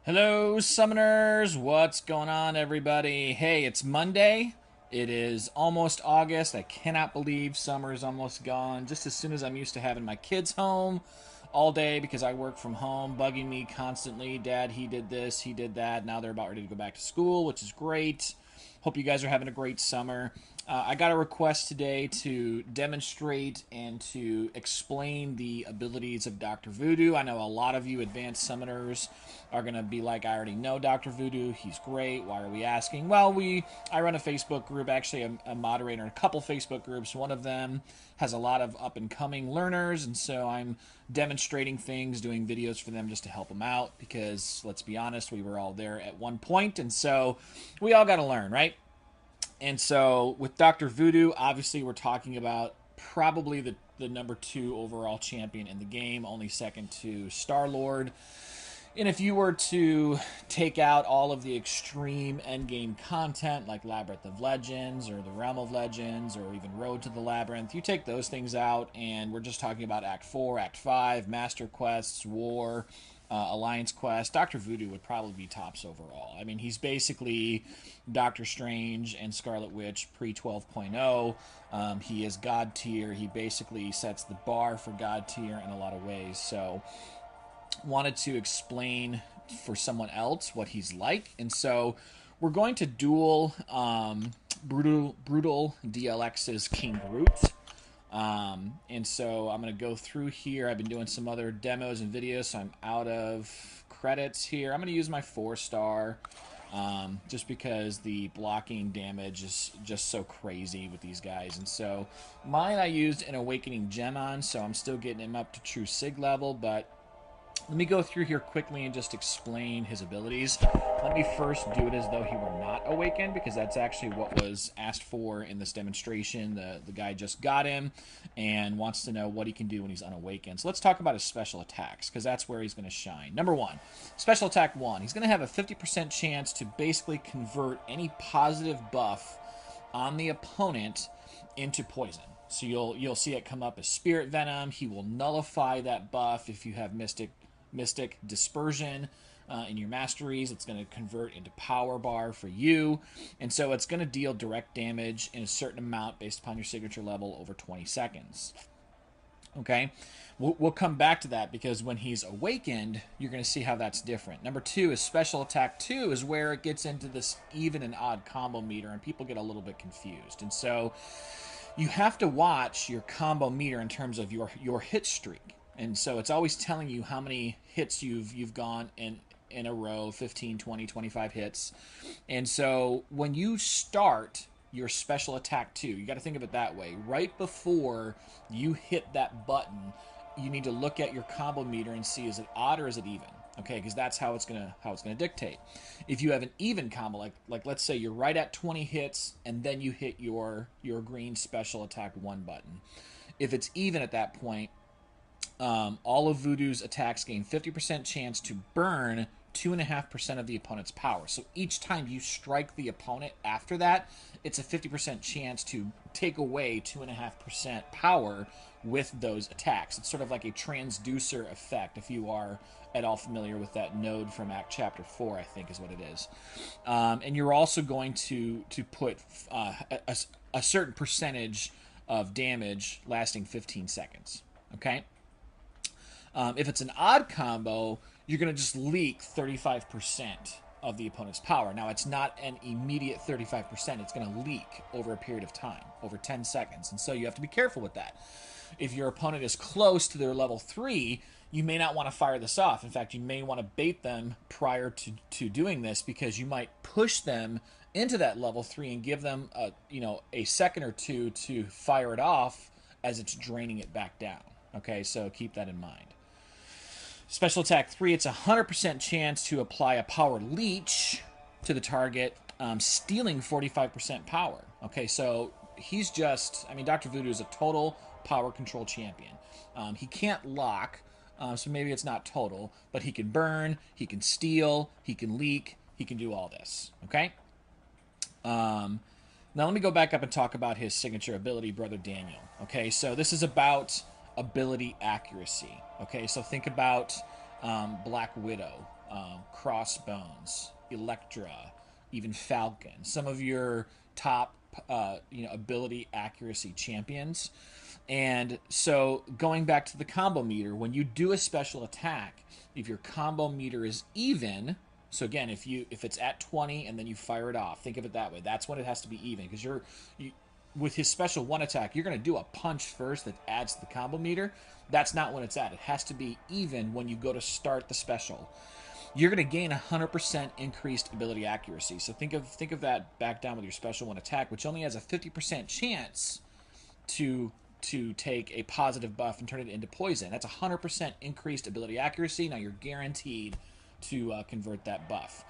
Hello, summoners! What's going on, everybody? Hey, it's Monday. It is almost August. I cannot believe summer is almost gone. Just as soon as I'm used to having my kids home all day because I work from home, bugging me constantly. Dad, he did this, he did that. Now they're about ready to go back to school, which is great. Hope you guys are having a great summer. I got a request today to demonstrate and to explain the abilities of Dr. Voodoo. I know a lot of you advanced summoners are going to be like, I already know Dr. Voodoo. He's great. Why are we asking? Well, I run a Facebook group, actually a moderator in a couple Facebook groups. One of them has a lot of up-and-coming learners, and so I'm demonstrating things, doing videos for them just to help them out because, let's be honest, we were all there at one point, and so we all got to learn, right? And so with Dr. Voodoo, obviously we're talking about probably the number 2 overall champion in the game, only second to Star-Lord. And if you were to take out all of the extreme endgame content like Labyrinth of Legends or the Realm of Legends or even Road to the Labyrinth, you take those things out and we're just talking about Act 4, Act 5, Master Quests, War, Alliance Quest, Dr. Voodoo would probably be tops overall. I mean, he's basically Doctor Strange and Scarlet Witch pre 12.0. He is God tier. He basically sets the bar for God tier in a lot of ways. So, wanted to explain for someone else what he's like. And so, we're going to duel Brutal DLX's King Groot. And so I'm going to go through here. I've been doing some other demos and videos, so I'm out of credits here. I'm going to use my 4-star just because the blocking damage is just so crazy with these guys. And so mine I used an Awakening Gem on, so I'm still getting him up to true Sig level, but let me go through here quickly and just explain his abilities. Let me first do it as though he were not awakened, because that's actually what was asked for in this demonstration. The guy just got him and wants to know what he can do when he's unawakened. So let's talk about his special attacks, because that's where he's going to shine. Number 1, special attack 1. He's going to have a 50% chance to basically convert any positive buff on the opponent into poison. So you'll see it come up as Spirit Venom. He will nullify that buff if you have Mystic Dispersion in your masteries. It's going to convert into Power Bar for you. And so it's going to deal direct damage in a certain amount based upon your signature level over 20 seconds. Okay? We'll come back to that because when he's awakened, you're going to see how that's different. Number 2 is special attack 2 is where it gets into this even and odd combo meter, and people get a little bit confused. And so you have to watch your combo meter in terms of your hit streak. And so it's always telling you how many hits you've gone in a row, 15, 20, 25 hits. And so when you start your special attack 2, you got to think of it that way. Right before you hit that button, you need to look at your combo meter and see, is it odd or is it even? Okay, because that's how it's gonna dictate. If you have an even combo, like let's say you're right at 20 hits and then you hit your green special attack 1 button. If it's even at that point, all of Voodoo's attacks gain 50% chance to burn 2.5% of the opponent's power. So each time you strike the opponent after that, it's a 50% chance to take away 2.5% power with those attacks. It's sort of like a transducer effect, if you are at all familiar with that node from Act Chapter 4, I think is what it is. And you're also going to put a certain percentage of damage lasting 15 seconds. Okay? If it's an odd combo, you're going to just leak 35% of the opponent's power. Now, it's not an immediate 35%. It's going to leak over a period of time, over 10 seconds. And so you have to be careful with that. If your opponent is close to their level 3, you may not want to fire this off. In fact, you may want to bait them prior to doing this, because you might push them into that level 3 and give them a second or two to fire it off as it's draining it back down. Okay, so keep that in mind. Special attack 3, it's a 100% chance to apply a power leech to the target, stealing 45% power. Okay, so he's just, Dr. Voodoo is a total power control champion. He can't lock, so maybe it's not total, but he can burn, he can steal, he can leak, he can do all this. Okay? Now let me go back up and talk about his signature ability, Brother Daniel. Okay, so this is about ability accuracy. Okay, so think about Black Widow, Crossbones, Elektra, even Falcon. Some of your top, ability accuracy champions. And so going back to the combo meter, when you do a special attack, if your combo meter is even, so again, if it's at 20 and then you fire it off, think of it that way. That's when it has to be even, because with his special one attack, you're going to do a punch first that adds to the combo meter. That's not when it's at. It has to be even when you go to start the special. You're going to gain 100% increased ability accuracy. So think of that back down with your special one attack, which only has a 50% chance to take a positive buff and turn it into poison. That's 100% increased ability accuracy. Now you're guaranteed to convert that buff.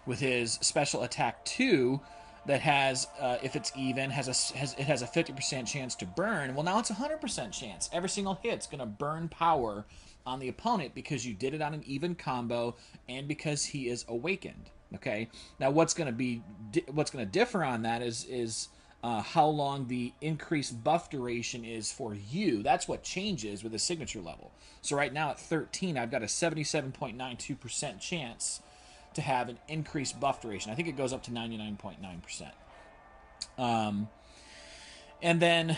With his special attack 2, that has, if it's even, has a 50% chance to burn. Well, now it's a 100% chance. Every single hit's going to burn power on the opponent because you did it on an even combo and because he is awakened. Okay. Now, what's going to differ on that is how long the increased buff duration is for you. That's what changes with the signature level. So right now at 13, I've got a 77.92% chance to have an increased buff duration. I think it goes up to 99.9%. And then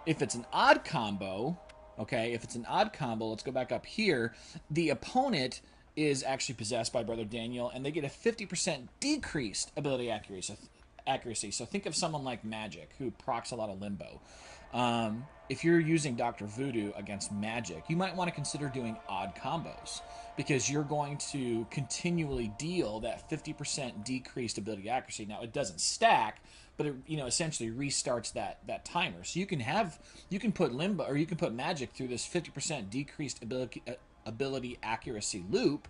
if it's an odd combo, let's go back up here. The opponent is actually possessed by Brother Daniel, and they get a 50% decreased ability accuracy. So think of someone like Magic, who procs a lot of limbo. If you're using Dr. Voodoo against Magic, you might want to consider doing odd combos, because you're going to continually deal that 50% decreased ability accuracy. Now, it doesn't stack, but it essentially restarts that timer. So you can put limbo, or you can put Magic through this 50% decreased ability accuracy loop.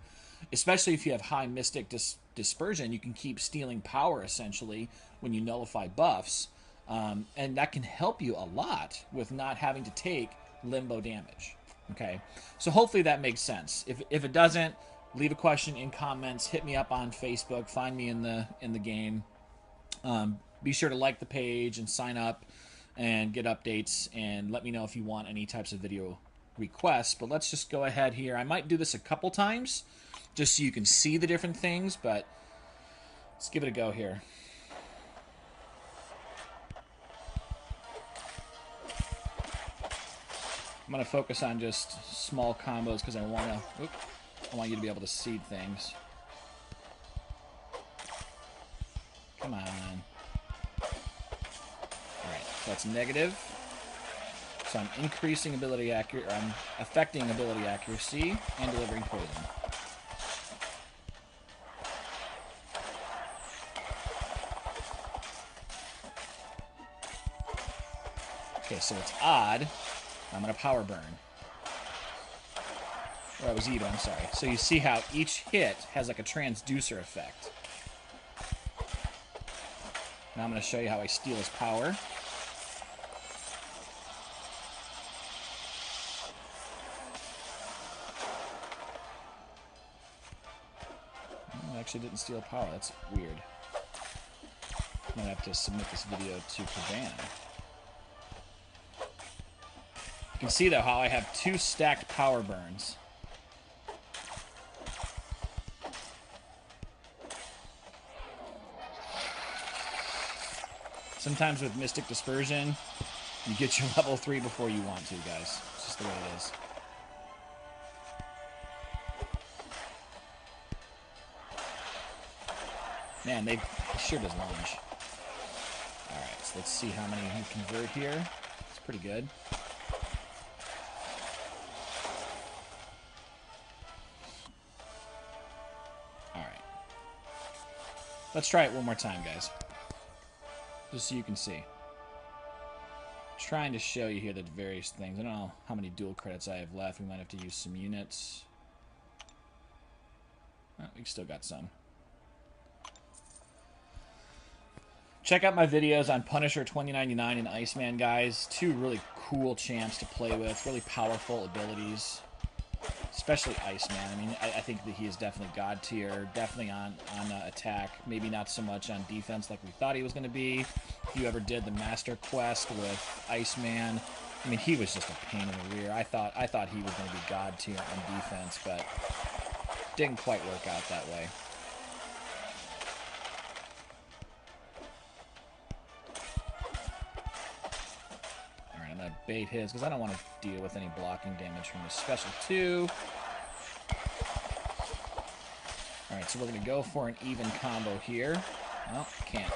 Especially if you have high Mystic Dispersion, you can keep stealing power essentially when you nullify buffs. And that can help you a lot with not having to take limbo damage. Okay, so hopefully that makes sense. If it doesn't, leave a question in comments. Hit me up on Facebook. Find me in the game. Be sure to like the page and sign up and get updates. And let me know if you want any types of video requests. But let's just go ahead here. I might do this a couple times just so you can see the different things. But let's give it a go here. I'm going to focus on just small combos because I want you to be able to seed things. Come on. Alright, so that's negative. So I'm increasing ability accuracy, I'm affecting ability accuracy and delivering poison. Okay, so it's odd. I'm going to power burn. Or it was even, I'm sorry. So you see how each hit has like a transducer effect. Now I'm going to show you how I steal his power. I actually didn't steal power. That's weird. I'm going to have to submit this video to Cabana. You can see, though, how I have 2 stacked power burns. Sometimes with Mystic Dispersion, you get your level 3 before you want to, guys. It's just the way it is. Man, they sure does lunge. Alright, so let's see how many you convert here. It's pretty good. Let's try it one more time, guys. Just so you can see. Trying to show you here the various things. I don't know how many dual credits I have left. We might have to use some units. Oh, we still got some. Check out my videos on Punisher 2099 and Iceman, guys. 2 really cool champs to play with. Really powerful abilities. Especially Iceman. I mean, I think that he is definitely God tier. Definitely on attack. Maybe not so much on defense like we thought he was going to be. If you ever did the Master Quest with Iceman, I mean, he was just a pain in the rear. I thought he was going to be god tier on defense, but didn't quite work out that way. All right, I'm going to bait his because I don't want to deal with any blocking damage from the special 2. All right, so we're going to go for an even combo here. Well, can't.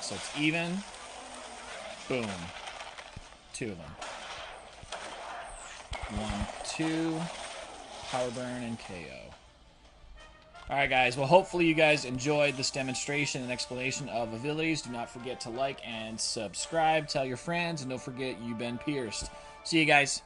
So it's even. Boom. 2 of them. 1, 2. Power burn and KO. Alright guys, well hopefully you guys enjoyed this demonstration and explanation of abilities. Do not forget to like and subscribe, tell your friends, and don't forget you've been pierced. See you guys.